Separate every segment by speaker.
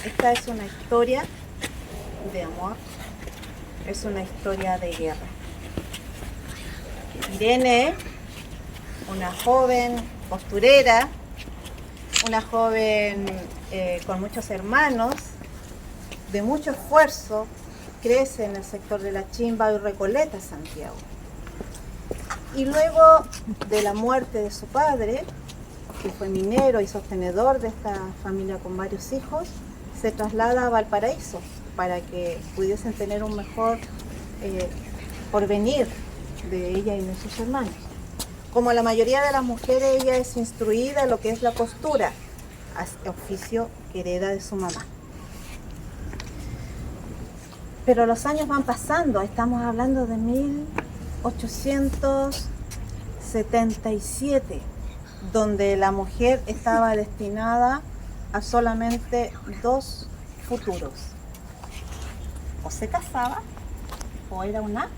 Speaker 1: Esta es una historia de amor, es una historia de guerra. Irene, una joven costurera, una joven con muchos hermanos, de mucho esfuerzo, crece en el sector de La Chimba y Recoleta, Santiago. Y luego de la muerte de su padre, que fue minero y sostenedor de esta familia con varios hijos, se traslada a Valparaíso para que pudiesen tener un mejor porvenir de ella y de sus hermanos. Como la mayoría de las mujeres, ella es instruida en lo que es la costura, oficio que hereda de su mamá. Pero los años van pasando, estamos hablando de 1877, donde la mujer estaba destinada a solamente dos futuros. O se casaba o era una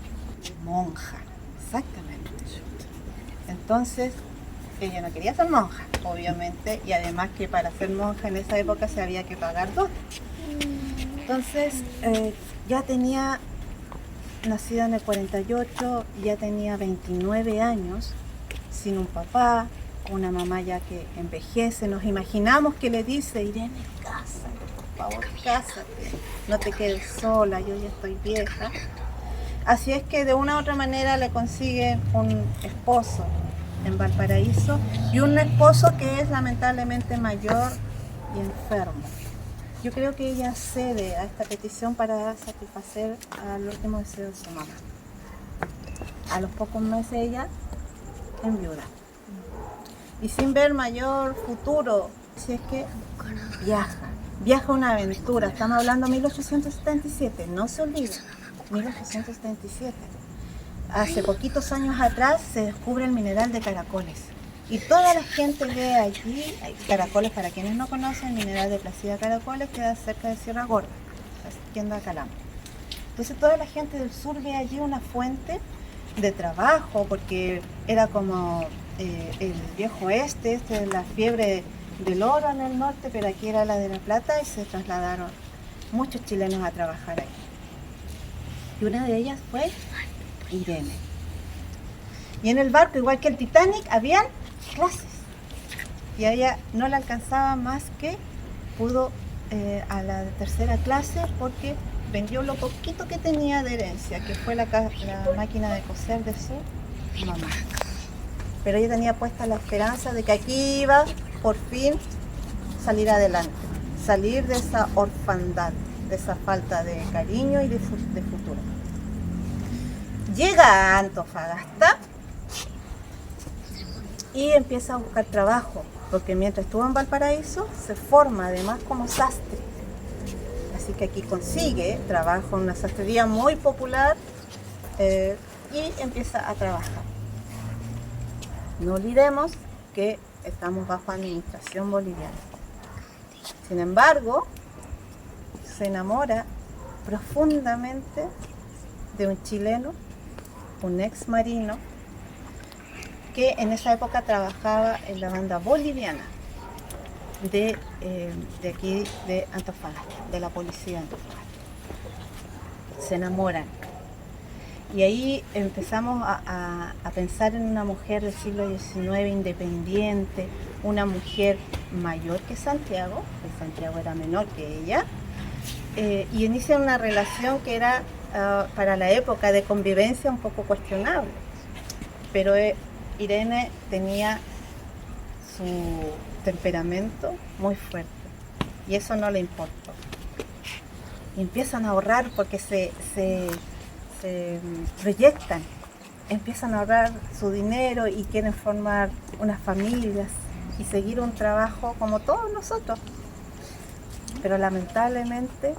Speaker 1: monja, exactamente. Entonces, ella no quería ser monja, obviamente, y además que para ser monja en esa época se había que pagar dote. Entonces, ya tenía, nacida en el 48, ya tenía 29 años, sin un papá, una mamá ya que envejece. Nos imaginamos que le dice: Irene, cásate, por favor, cásate, no te quedes sola, yo ya estoy vieja. Así es que de una u otra manera le consigue un esposo en Valparaíso, y un esposo que es lamentablemente mayor y enfermo. Yo creo que ella cede a esta petición para satisfacer al último deseo de su mamá. A los pocos meses ella enviuda. Y sin ver mayor futuro, si es que viaja una aventura. Estamos hablando de 1877, no se olviden, 1877. Hace poquitos años atrás se descubre el mineral de Caracoles. Y toda la gente ve allí, Caracoles, para quienes no conocen, el mineral de Placida Caracoles queda cerca de Sierra Gorda, yendo a Calama. Entonces toda la gente del sur ve allí una fuente de trabajo, porque era como el viejo oeste, de la fiebre del oro en el norte, pero aquí era la de la plata, y se trasladaron muchos chilenos a trabajar ahí. Y una de ellas fue Irene. Y en el barco, igual que el Titanic, habían clases. Y a ella no le alcanzaba más que pudo a la tercera clase, porque vendió lo poquito que tenía de herencia, que fue la máquina de coser de su mamá. Pero ella tenía puesta la esperanza de que aquí iba por fin salir adelante, salir de esa orfandad, de esa falta de cariño y de futuro. Llega a Antofagasta y empieza a buscar trabajo, porque mientras estuvo en Valparaíso se forma además como sastre. Así que aquí consigue trabajo en una sastrería muy popular y empieza a trabajar. No olvidemos que estamos bajo administración boliviana. Sin embargo, se enamora profundamente de un chileno, un ex marino, que en esa época trabajaba en la banda boliviana de aquí de Antofagasta, de la policía de Antofagasta. Se enamoran. Y ahí empezamos a pensar en una mujer del siglo XIX independiente, una mujer mayor que Santiago, que Santiago era menor que ella, y inicia una relación que era para la época de convivencia un poco cuestionable. Pero Irene tenía su temperamento muy fuerte y eso no le importó. Y empiezan a ahorrar porque se proyectan, empiezan a ahorrar su dinero y quieren formar unas familias y seguir un trabajo como todos nosotros. Pero lamentablemente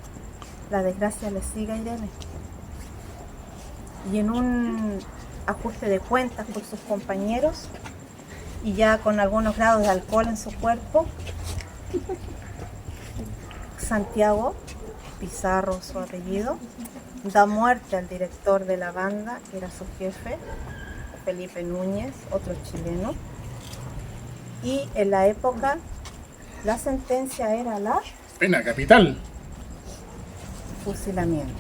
Speaker 1: la desgracia le sigue a Irene. Y en un ajuste de cuentas por sus compañeros y ya con algunos grados de alcohol en su cuerpo, Santiago Pizarro, su apellido, da muerte al director de la banda, que era su jefe, Felipe Núñez, otro chileno. Y en la época la sentencia era la
Speaker 2: Pena capital.
Speaker 1: Fusilamiento.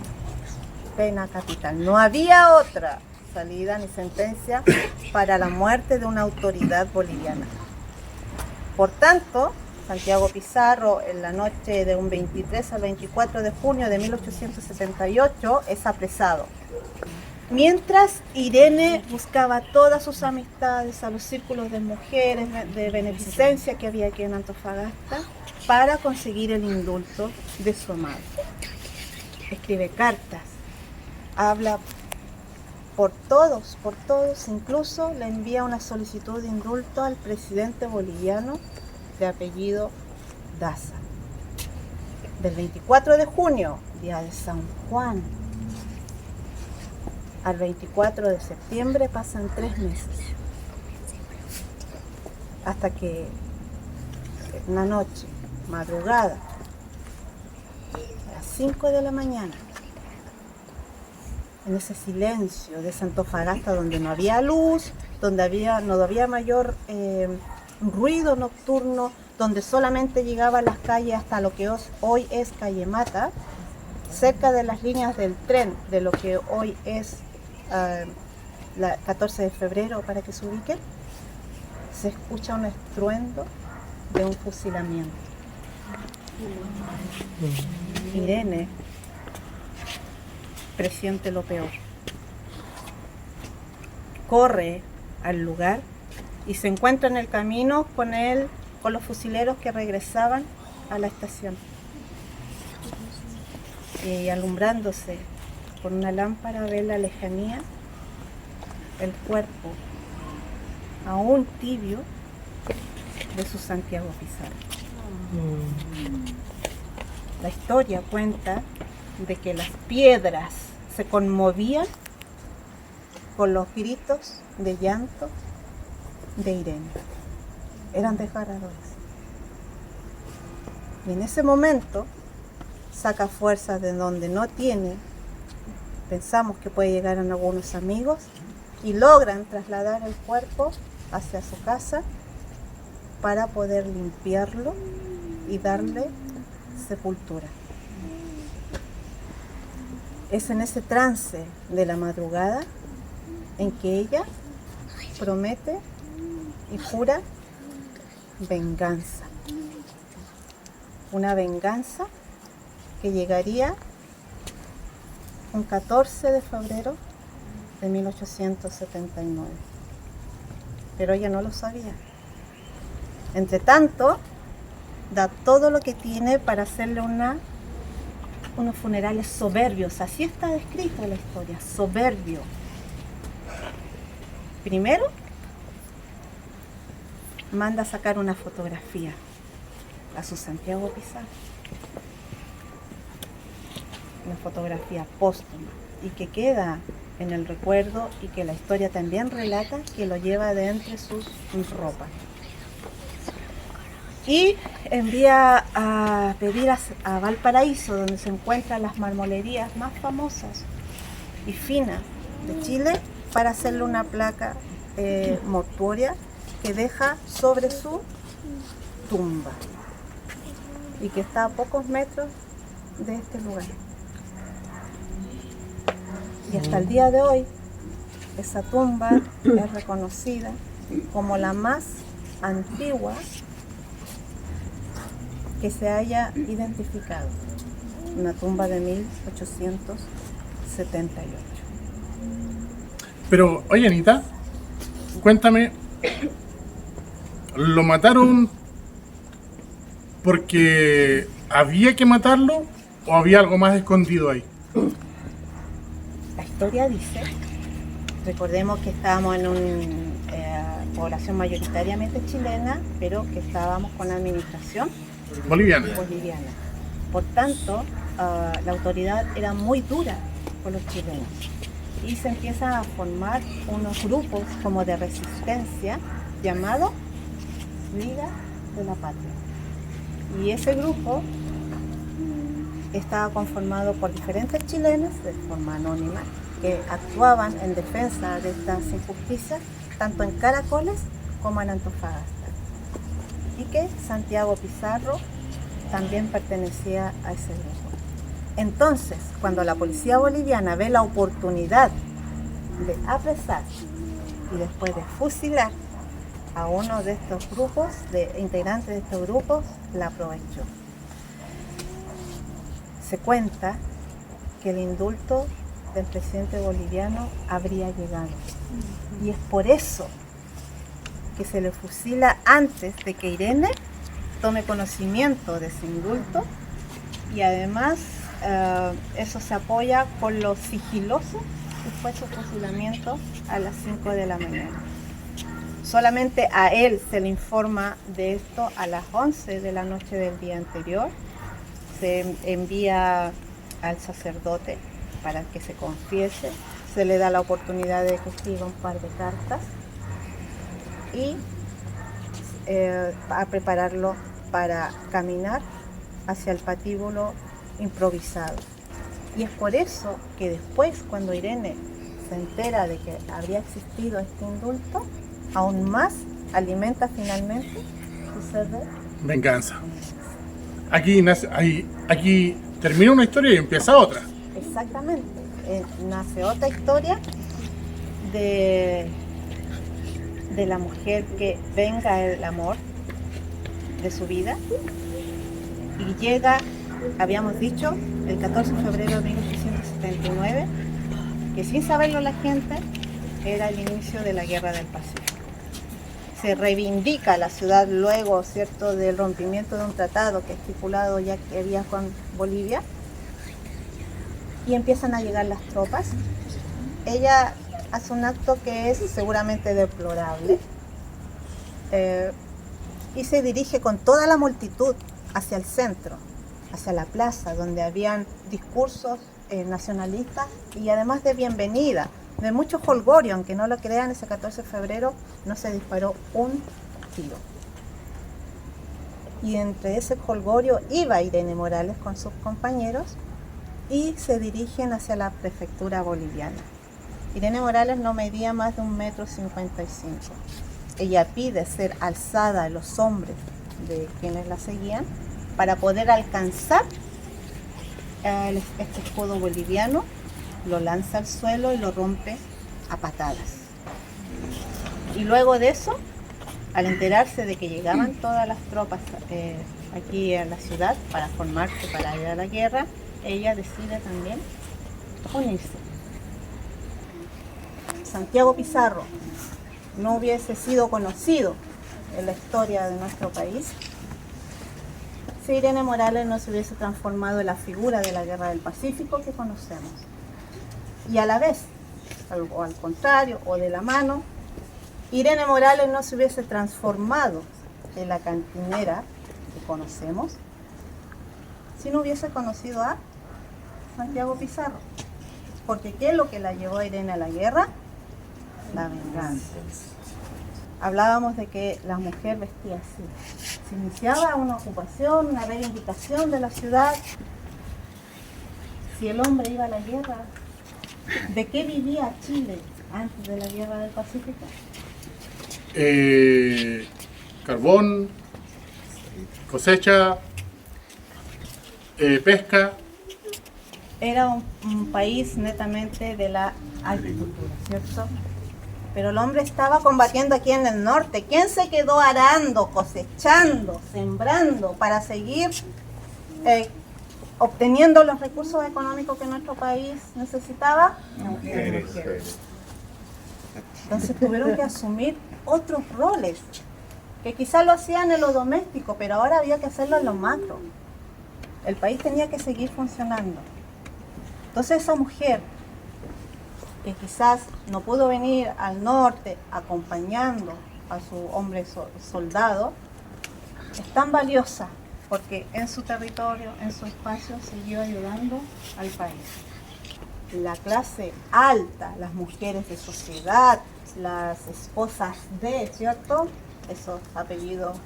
Speaker 1: Pena capital. No había otra salida ni sentencia para la muerte de una autoridad boliviana. Por tanto, Santiago Pizarro, en la noche de un 23 al 24 de junio de 1878, es apresado. Mientras Irene buscaba a todas sus amistades, a los círculos de mujeres de beneficencia que había aquí en Antofagasta, para conseguir el indulto de su amado. Escribe cartas, habla por todos, incluso le envía una solicitud de indulto al presidente boliviano de apellido Daza. Del 24 de junio, día de San Juan, al 24 de septiembre pasan 3 meses. Hasta que una noche, madrugada, a las 5 de la mañana, en ese silencio de Antofagasta donde no había luz, donde no había mayor ruido nocturno, donde solamente llegaba a las calles hasta lo que hoy es Calle Mata, cerca de las líneas del tren de lo que hoy es la 14 de febrero, para que se ubiquen, se escucha un estruendo de un fusilamiento. Irene presiente lo peor. Corre al lugar y se encuentra en el camino con los fusileros que regresaban a la estación. Y alumbrándose con una lámpara, ve en la lejanía el cuerpo aún tibio de su Santiago Pizarro. La historia cuenta de que las piedras se conmovían con los gritos de llanto de Irene. Eran desgarradores. Y en ese momento saca fuerzas de donde no tiene. Pensamos que puede llegar a algunos amigos y logran trasladar el cuerpo hacia su casa para poder limpiarlo y darle sepultura. Es en ese trance de la madrugada en que ella promete y jura venganza. Una venganza que llegaría un 14 de febrero de 1879. Pero ella no lo sabía. Entre tanto, da todo lo que tiene para hacerle unos funerales soberbios. Así está descrito en la historia, soberbio. Primero, manda a sacar una fotografía a su Santiago Pizarro. Una fotografía póstuma y que queda en el recuerdo y que la historia también relata que lo lleva de entre sus ropas. Y envía a pedir a Valparaíso, donde se encuentran las marmolerías más famosas y finas de Chile, para hacerle una placa mortuoria que deja sobre su tumba y que está a pocos metros de este lugar. Y hasta el día de hoy, esa tumba es reconocida como la más antigua que se haya identificado. Una tumba de 1878.
Speaker 2: Pero, oye, Anita, cuéntame, ¿lo mataron porque había que matarlo o había algo más escondido ahí?
Speaker 1: La historia dice, recordemos que estábamos en una población mayoritariamente chilena, pero que estábamos con la administración
Speaker 2: Boliviana.
Speaker 1: Por tanto, la autoridad era muy dura con los chilenos y se empiezan a formar unos grupos como de resistencia llamado Liga de la Patria. Y ese grupo estaba conformado por diferentes chilenos de forma anónima que actuaban en defensa de estas injusticias tanto en Caracoles como en Antofagasta, y que Santiago Pizarro también pertenecía a ese grupo. Entonces, cuando la policía boliviana ve la oportunidad de apresar y después de fusilar a uno de estos grupos, de integrantes de estos grupos, la aprovechó. Se cuenta que el indulto del presidente boliviano habría llegado. Y es por eso que se le fusila antes de que Irene tome conocimiento de ese indulto, y además eso se apoya con lo sigiloso que fue su fusilamiento a las 5 de la mañana. Solamente a él se le informa de esto a las 11 de la noche del día anterior. Se envía al sacerdote para que se confiese, se le da la oportunidad de que escriba un par de cartas y a prepararlo para caminar hacia el patíbulo improvisado. Y es por eso que después, cuando Irene se entera de que habría existido este indulto, aún más alimenta finalmente su sed de
Speaker 2: venganza. Aquí termina una historia y empieza otra.
Speaker 1: Exactamente. Nace otra historia de la mujer que venga el amor de su vida y llega, habíamos dicho, el 14 de febrero de 1879, que sin saberlo la gente era el inicio de la Guerra del Pacífico. Se reivindica la ciudad luego, ¿cierto?, del rompimiento de un tratado que estipulado ya que había con Bolivia, y empiezan a llegar las tropas. Ella hace un acto que es seguramente deplorable y se dirige con toda la multitud hacia el centro, hacia la plaza, donde habían discursos nacionalistas y además de bienvenida, de mucho jolgorio. Aunque no lo crean, ese 14 de febrero no se disparó un tiro. Y entre ese jolgorio iba Irene Morales con sus compañeros y se dirigen hacia la prefectura boliviana. Irene Morales no medía más de 1,55 m. Ella pide ser alzada a los hombres de quienes la seguían para poder alcanzar este escudo boliviano, lo lanza al suelo y lo rompe a patadas. Y luego de eso, al enterarse de que llegaban todas las tropas aquí a la ciudad para formarse para ir a la guerra, ella decide también unirse. Santiago Pizarro no hubiese sido conocido en la historia de nuestro país si Irene Morales no se hubiese transformado en la figura de la Guerra del Pacífico que conocemos. Y a la vez, o al contrario, o de la mano, Irene Morales no se hubiese transformado en la cantinera que conocemos si no hubiese conocido a Santiago Pizarro. Porque ¿qué es lo que la llevó a Irene a la guerra? La venganza. Hablábamos de que la mujer vestía así. Se iniciaba una ocupación, una reivindicación de la ciudad. Si el hombre iba a la guerra, ¿de qué vivía Chile antes de la Guerra del Pacífico?
Speaker 2: Carbón, cosecha, pesca.
Speaker 1: Era un país netamente de la agricultura, ¿cierto? Pero el hombre estaba combatiendo aquí en el norte. ¿Quién se quedó arando, cosechando, sembrando para seguir obteniendo los recursos económicos que nuestro país necesitaba? Mujeres. Entonces tuvieron que asumir otros roles, que quizás lo hacían en lo doméstico, pero ahora había que hacerlo en lo macro. El país tenía que seguir funcionando. Entonces esa mujer, que quizás no pudo venir al norte acompañando a su hombre soldado, es tan valiosa porque en su territorio, en su espacio, siguió ayudando al país. La clase alta, las mujeres de sociedad, las esposas de, ¿cierto? Esos apellidos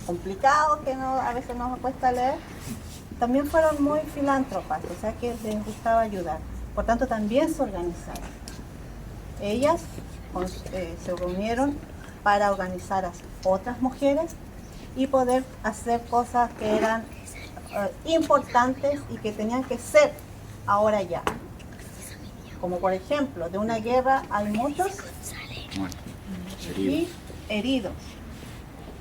Speaker 1: complicados que a veces nos cuesta leer, también fueron muy filántropas, o sea que les gustaba ayudar. Por tanto, también se organizaron. Ellas se reunieron para organizar a otras mujeres y poder hacer cosas que eran importantes y que tenían que ser ahora ya. Como por ejemplo, de una guerra hay muchos y heridos.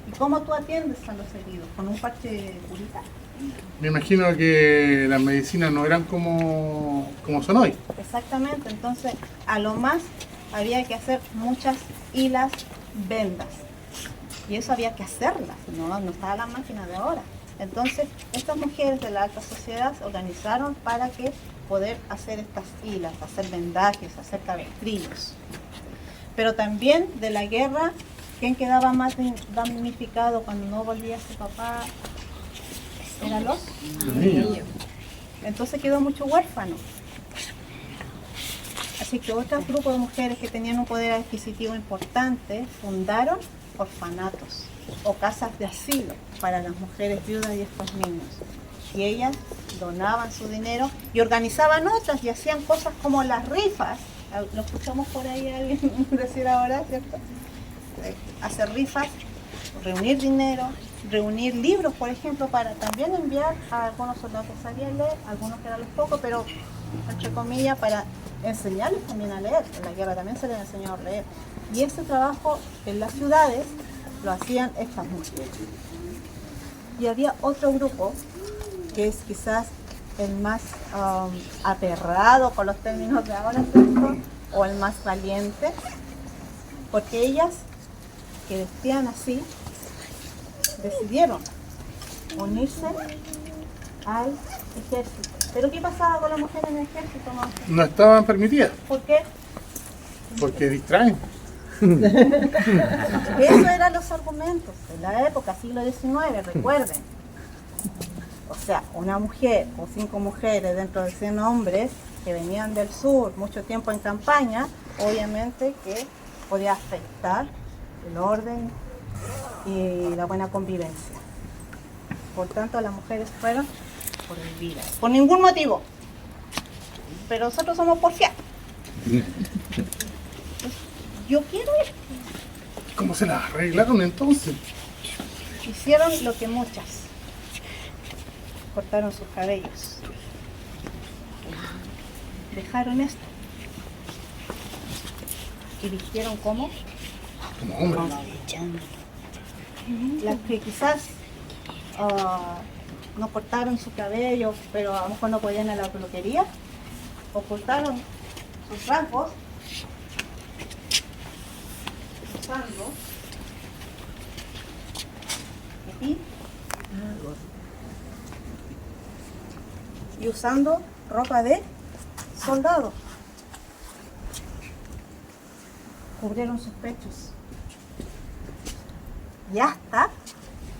Speaker 1: ¿Y cómo tú atiendes a los heridos? ¿Con un parche de curita?
Speaker 2: Me imagino que las medicinas no eran como son hoy.
Speaker 1: Exactamente, entonces a lo más había que hacer muchas hilas, vendas. Y eso había que hacerlas, no estaba la máquina de ahora. Entonces, estas mujeres de la alta sociedad se organizaron para que poder hacer estas hilas, hacer vendajes, hacer cabestrillos. Pero también de la guerra, ¿quién quedaba más damnificado cuando no volvía su papá? ¿Eran los
Speaker 2: niños?
Speaker 1: Entonces quedó mucho huérfano. Así que otro grupo de mujeres que tenían un poder adquisitivo importante fundaron orfanatos o casas de asilo para las mujeres viudas y estos niños. Y ellas donaban su dinero y organizaban otras y hacían cosas como las rifas. Lo escuchamos por ahí alguien decir ahora, ¿cierto? Hacer rifas, reunir dinero, reunir libros, por ejemplo, para también enviar a algunos soldados que sabían leer, algunos que eran los pocos, pero entre comillas para enseñarles también a leer. En la guerra también se les enseñó a leer. Y ese trabajo en las ciudades lo hacían estas mujeres. Y había otro grupo que es quizás el más aterrado con los términos de ahora, ¿cierto? O el más valiente, porque ellas que vestían así decidieron unirse al ejército. ¿Pero qué pasaba con las mujeres en el ejército?
Speaker 2: No estaban permitidas.
Speaker 1: ¿Por qué?
Speaker 2: Porque distraen.
Speaker 1: Esos eran los argumentos de la época, siglo XIX, recuerden. O sea, una mujer o 5 mujeres dentro de 100 hombres que venían del sur, mucho tiempo en campaña, obviamente que podía afectar el orden y la buena convivencia. Por tanto, las mujeres fueron prohibidas, por ningún motivo. Pero nosotros somos porfiados. Yo quiero ir.
Speaker 2: ¿Cómo se las arreglaron entonces?
Speaker 1: Hicieron lo que muchas. Cortaron sus cabellos. Dejaron esto. Y vistieron como
Speaker 2: Como hombres.
Speaker 1: las que quizás no cortaron su cabello, pero a lo mejor no podían ir a la peluquería, ocultaron sus rasgos, usando y usando ropa de soldado. Cubrieron sus pechos y hasta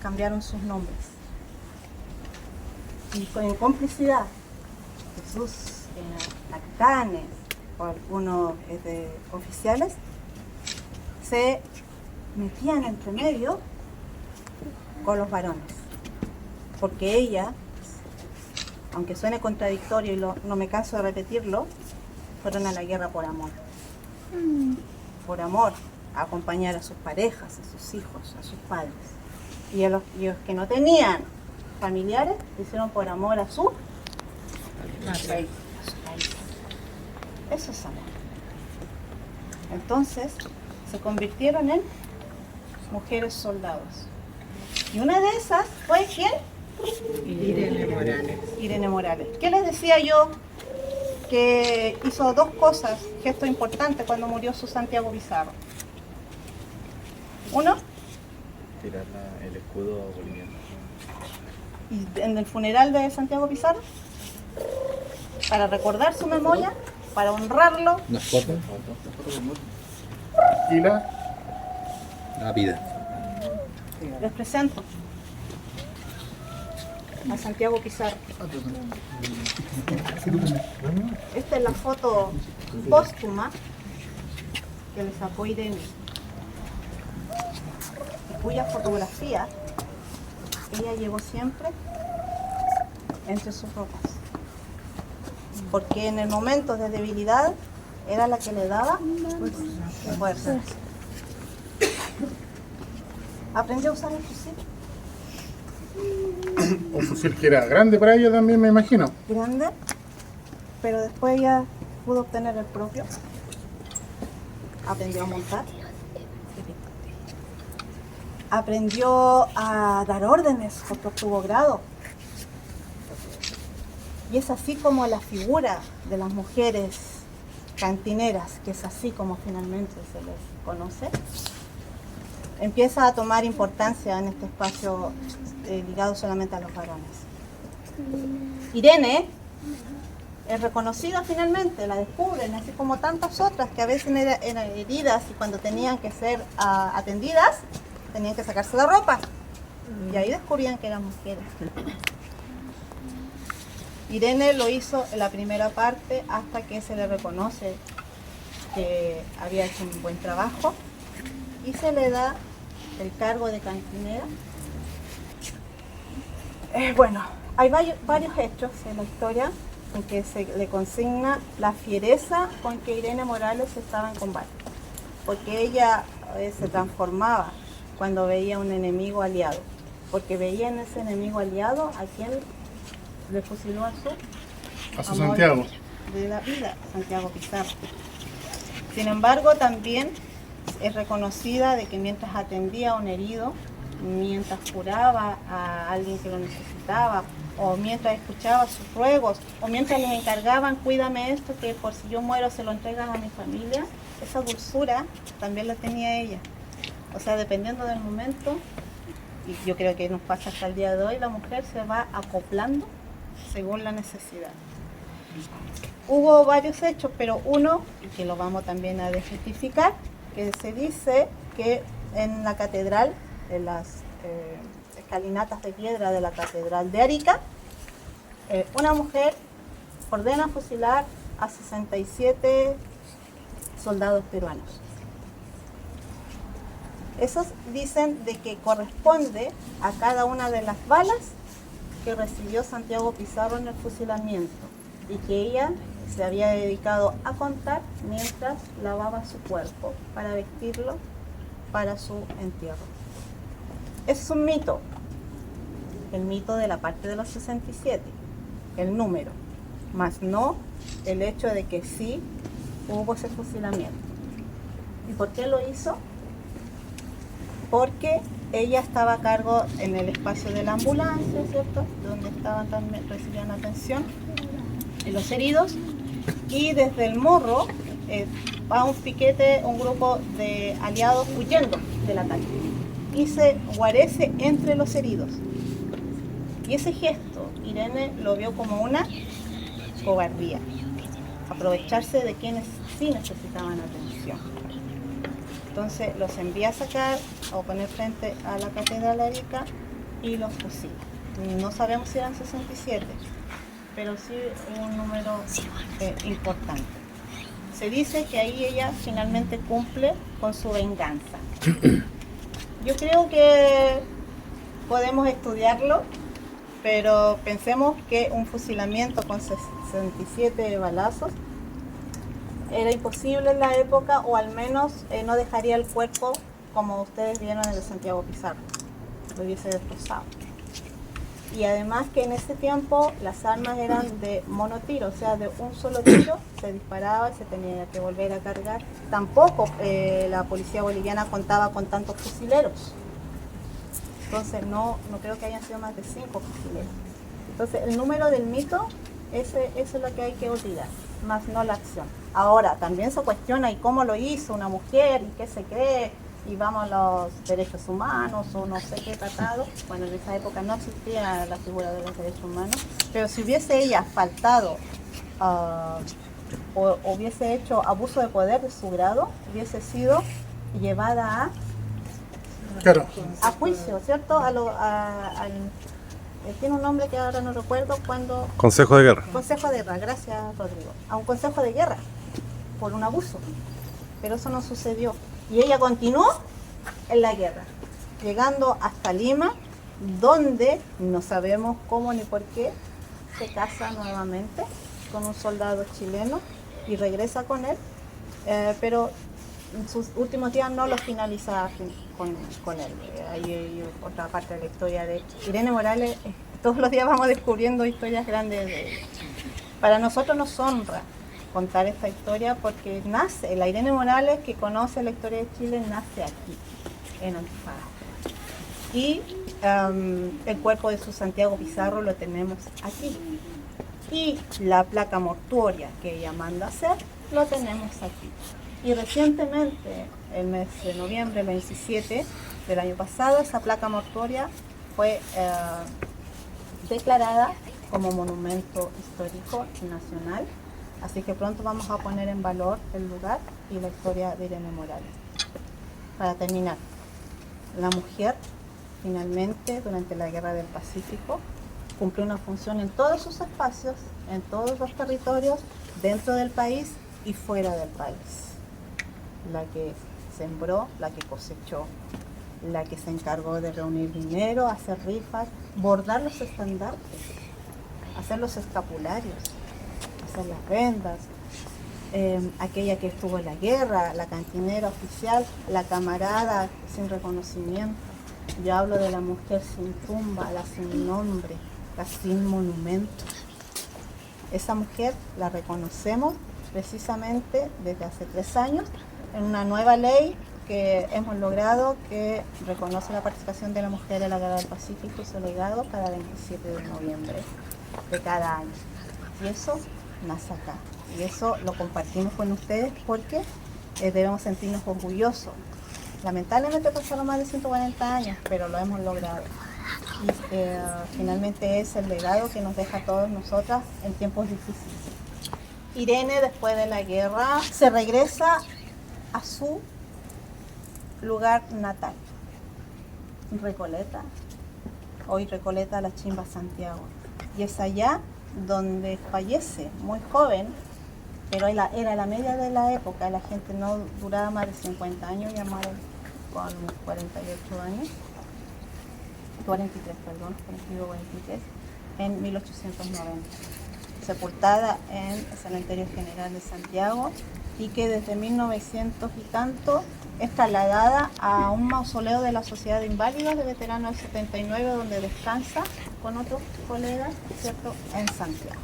Speaker 1: cambiaron sus nombres. Y en complicidad de sus capitanes o algunos oficiales, se metían entre medio con los varones. Porque ella, aunque suene contradictorio y no me canso de repetirlo, fueron a la guerra por amor. Por amor, a acompañar a sus parejas, a sus hijos, a sus padres. Y a los que no tenían familiares, lo hicieron por amor a su país. Eso es amor. Entonces, se convirtieron en mujeres soldados. Y una de esas fue ¿quién? Irene Morales. ¿Qué les decía yo? Que hizo 2 cosas, gesto importante cuando murió su Santiago Pizarro. Uno,
Speaker 3: tirar el escudo boliviano.
Speaker 1: y en el funeral de Santiago Pizarro, para recordar su memoria, para honrarlo,
Speaker 3: ¿Una foto?
Speaker 2: Y la
Speaker 3: vida.
Speaker 1: les presento a Santiago Pizarro. Esta es la foto póstuma que le sacó Irene, y cuya fotografía ella llevó siempre entre sus ropas, porque en el momento de debilidad era la que le daba fuerza. Aprendió a usar el fusil
Speaker 2: Un fusil que era grande para ella también, me imagino.
Speaker 1: grande, pero después ella pudo obtener el propio. Aprendió a montar. Aprendió a dar órdenes porque obtuvo grado. Y es así como la figura de las mujeres cantineras, que es así como finalmente se les conoce, empieza a tomar importancia en este espacio ligado solamente a los varones. Irene es reconocida finalmente, la descubren, así como tantas otras que a veces eran heridas y cuando tenían que ser atendidas, tenían que sacarse la ropa. Y ahí descubrían que eran mujeres. Irene lo hizo en la primera parte hasta que se le reconoce que había hecho un buen trabajo y se le da el cargo de cantinera. Bueno, hay varios hechos en la historia en que se le consigna la fiereza con que Irene Morales estaba en combate, porque ella se transformaba cuando veía un enemigo aliado, porque veía en ese enemigo aliado a quien le fusiló a su amor
Speaker 2: Santiago
Speaker 1: de la vida, Santiago Pizarro. Sin embargo, también es reconocida de que mientras atendía a un herido, mientras curaba a alguien que lo necesitaba, o mientras escuchaba sus ruegos, o mientras les encargaban, cuídame esto, que por si yo muero se lo entregas a mi familia, esa dulzura también la tenía ella. O sea, dependiendo del momento, y yo creo que nos pasa hasta el día de hoy, la mujer se va acoplando según la necesidad. Hubo varios hechos, pero uno, que lo vamos también a desmitificar, que se dice que en la catedral, en las escalinatas de piedra de la catedral de Arica, una mujer ordena fusilar a 67 soldados peruanos. Esos dicen de que corresponde a cada una de las balas que recibió Santiago Pizarro en el fusilamiento y que ella se había dedicado a contar mientras lavaba su cuerpo para vestirlo para su entierro. Ese es un mito, el mito de la parte de los 67, el número, más no el hecho de que sí hubo ese fusilamiento. ¿Y por qué lo hizo? Porque ella estaba a cargo en el espacio de la ambulancia, ¿cierto? Donde estaban también, recibían atención los heridos, y desde el morro va un piquete, un grupo de aliados huyendo del ataque y se guarece entre los heridos. Y ese gesto Irene lo vio como una cobardía, aprovecharse de quienes sí necesitaban atención. Entonces los envía a sacar o poner frente a la catedral de Arica y los fusila. No sabemos si eran 67, pero sí un número importante. Se dice que ahí ella finalmente cumple con su venganza. Yo creo que podemos estudiarlo, pero pensemos que un fusilamiento con 67 balazos era imposible en la época, o al menos no dejaría el cuerpo como ustedes vieron en el Santiago Pizarro, lo hubiese destrozado. Y además que en ese tiempo las armas eran de monotiro, o sea, de un solo tiro se disparaba y se tenía que volver a cargar. Tampoco la policía boliviana contaba con tantos fusileros. Entonces no creo que hayan sido más de 5 fusileros. Entonces el número del mito, eso es lo que hay que olvidar, más no la acción. Ahora, también se cuestiona y cómo lo hizo una mujer y qué se cree, y vamos a los derechos humanos o no sé qué tratado. Bueno, en esa época no existía la figura de los derechos humanos, pero si hubiese ella faltado o hubiese hecho abuso de poder de su grado, hubiese sido llevada a juicio, ¿cierto? Tiene un nombre que ahora no recuerdo, cuando...
Speaker 4: Consejo de Guerra.
Speaker 1: Consejo de Guerra, gracias Rodrigo. A un consejo de guerra por un abuso, pero eso no sucedió. Y ella continuó en la guerra, llegando hasta Lima, donde no sabemos cómo ni por qué se casa nuevamente con un soldado chileno y regresa con él, pero sus últimos días no los finaliza con él. Hay otra parte de la historia de Irene Morales. Todos los días vamos descubriendo historias grandes de ella. Para nosotros nos honra contar esta historia porque nace, la Irene Morales que conoce la historia de Chile nace aquí, en Antofagasta. Y el cuerpo de su Santiago Pizarro lo tenemos aquí. Y la placa mortuoria que ella manda hacer, lo tenemos aquí. Y recientemente, el mes de noviembre, el 27 del año pasado, esa placa mortuoria fue declarada como monumento histórico nacional. Así que pronto vamos a poner en valor el lugar y la historia de Irene Morales. Para terminar, la mujer finalmente durante la Guerra del Pacífico cumplió una función en todos sus espacios, en todos los territorios, dentro del país y fuera del país. La que sembró, la que cosechó, la que se encargó de reunir dinero, hacer rifas, bordar los estandartes, hacer los escapularios, hacer las vendas, aquella que estuvo en la guerra, la cantinera oficial, la camarada sin reconocimiento. Yo hablo de la mujer sin tumba, la sin nombre, la sin monumento. Esa mujer la reconocemos precisamente desde hace 3 años en una nueva ley que hemos logrado que reconoce la participación de la mujer en la Guerra del Pacífico y su legado cada 27 de noviembre de cada año. Y eso nace acá. Y eso lo compartimos con ustedes porque debemos sentirnos orgullosos. Lamentablemente pasaron más de 140 años, pero lo hemos logrado. Y finalmente es el legado que nos deja a todos nosotras en tiempos difíciles. Irene, después de la guerra, se regresa a su lugar natal, Recoleta, hoy Recoleta, La Chimba, Santiago. Y es allá donde fallece, muy joven, pero era la media de la época, la gente no duraba más de 50 años, ya muere con 48 años, 43, perdón, 42, 43, en 1890. Sepultada en el Cementerio General de Santiago y que desde 1900 y tanto es trasladada a un mausoleo de la Sociedad de Inválidos de Veteranos del 79, donde descansa con otros colegas, ¿cierto?, en Santiago.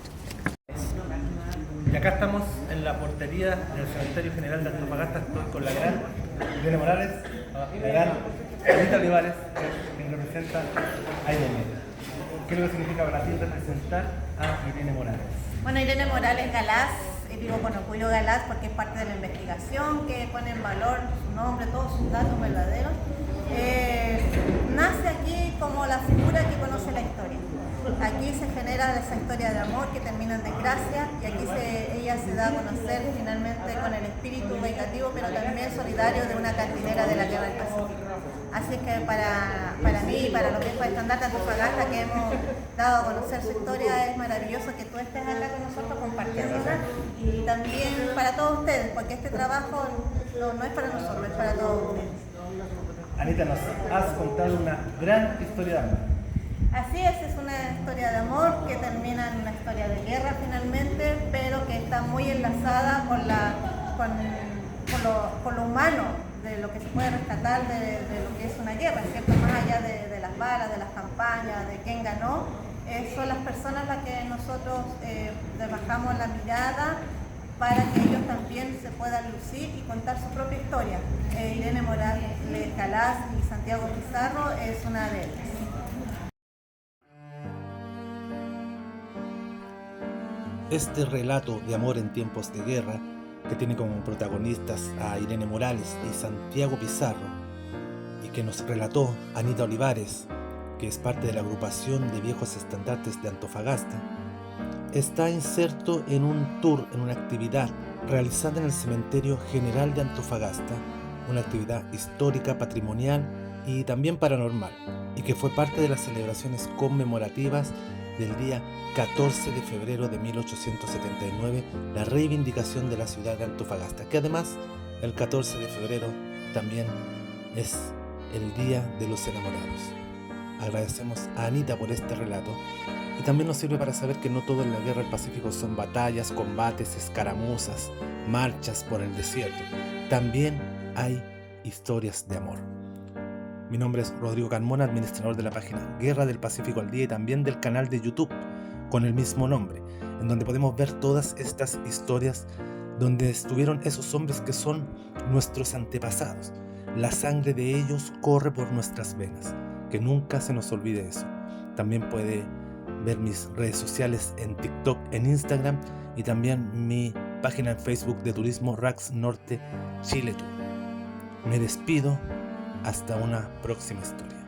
Speaker 4: Y acá estamos en la portería del Cementerio General de Antofagasta. Estoy con la gran Irene Morales, la gran Anita Olivares, quien representa a Irene. ¿Qué es lo que significa para ti representar a Irene Morales?
Speaker 1: Bueno, Irene Morales Galaz, digo con orgullo Galaz porque es parte de la investigación que pone en valor su nombre, todos sus datos verdaderos. Nace aquí como la figura que conoce la historia. Aquí se genera esa historia de amor que termina en desgracia y aquí ella se da a conocer finalmente con el espíritu vengativo pero también solidario de una cantinera de la Guerra del Pacífico. Así que para mí y para los viejos estandartes de Antofagasta que hemos dado a conocer su historia, es maravilloso que tú estés acá con nosotros compartiéndola y también para todos ustedes, porque este trabajo no es para nosotros, es para todos ustedes.
Speaker 4: Anita, nos has contado una gran historia de amor.
Speaker 1: Así es una historia de amor que termina en una historia de guerra finalmente, pero que está muy enlazada con lo humano, de lo que se puede rescatar de lo que es una guerra, ¿cierto? Más allá de las balas, de las campañas, de quién ganó, son las personas las que nosotros les bajamos la mirada para que ellos también se puedan lucir y contar su propia historia. Irene Morales Galaz y Santiago Pizarro es una de ellas.
Speaker 5: Este relato de amor en tiempos de guerra, que tiene como protagonistas a Irene Morales y Santiago Pizarro, y que nos relató Anita Olivares, que es parte de la agrupación de viejos estandartes de Antofagasta, está inserto en un tour, en una actividad realizada en el Cementerio General de Antofagasta, una actividad histórica, patrimonial y también paranormal, y que fue parte de las celebraciones conmemorativas del día 14 de febrero de 1879, la reivindicación de la ciudad de Antofagasta, que además el 14 de febrero también es el Día de los Enamorados. Agradecemos a Anita por este relato y también nos sirve para saber que no todo en la Guerra del Pacífico son batallas, combates, escaramuzas, marchas por el desierto. También hay historias de amor. Mi nombre es Rodrigo Carmona, administrador de la página Guerra del Pacífico al Día y también del canal de YouTube con el mismo nombre, en donde podemos ver todas estas historias donde estuvieron esos hombres que son nuestros antepasados. La sangre de ellos corre por nuestras venas, que nunca se nos olvide eso. También puede ver mis redes sociales en TikTok, en Instagram y también mi página en Facebook de turismo Rax Norte Chile Tour. Me despido, hasta una próxima historia.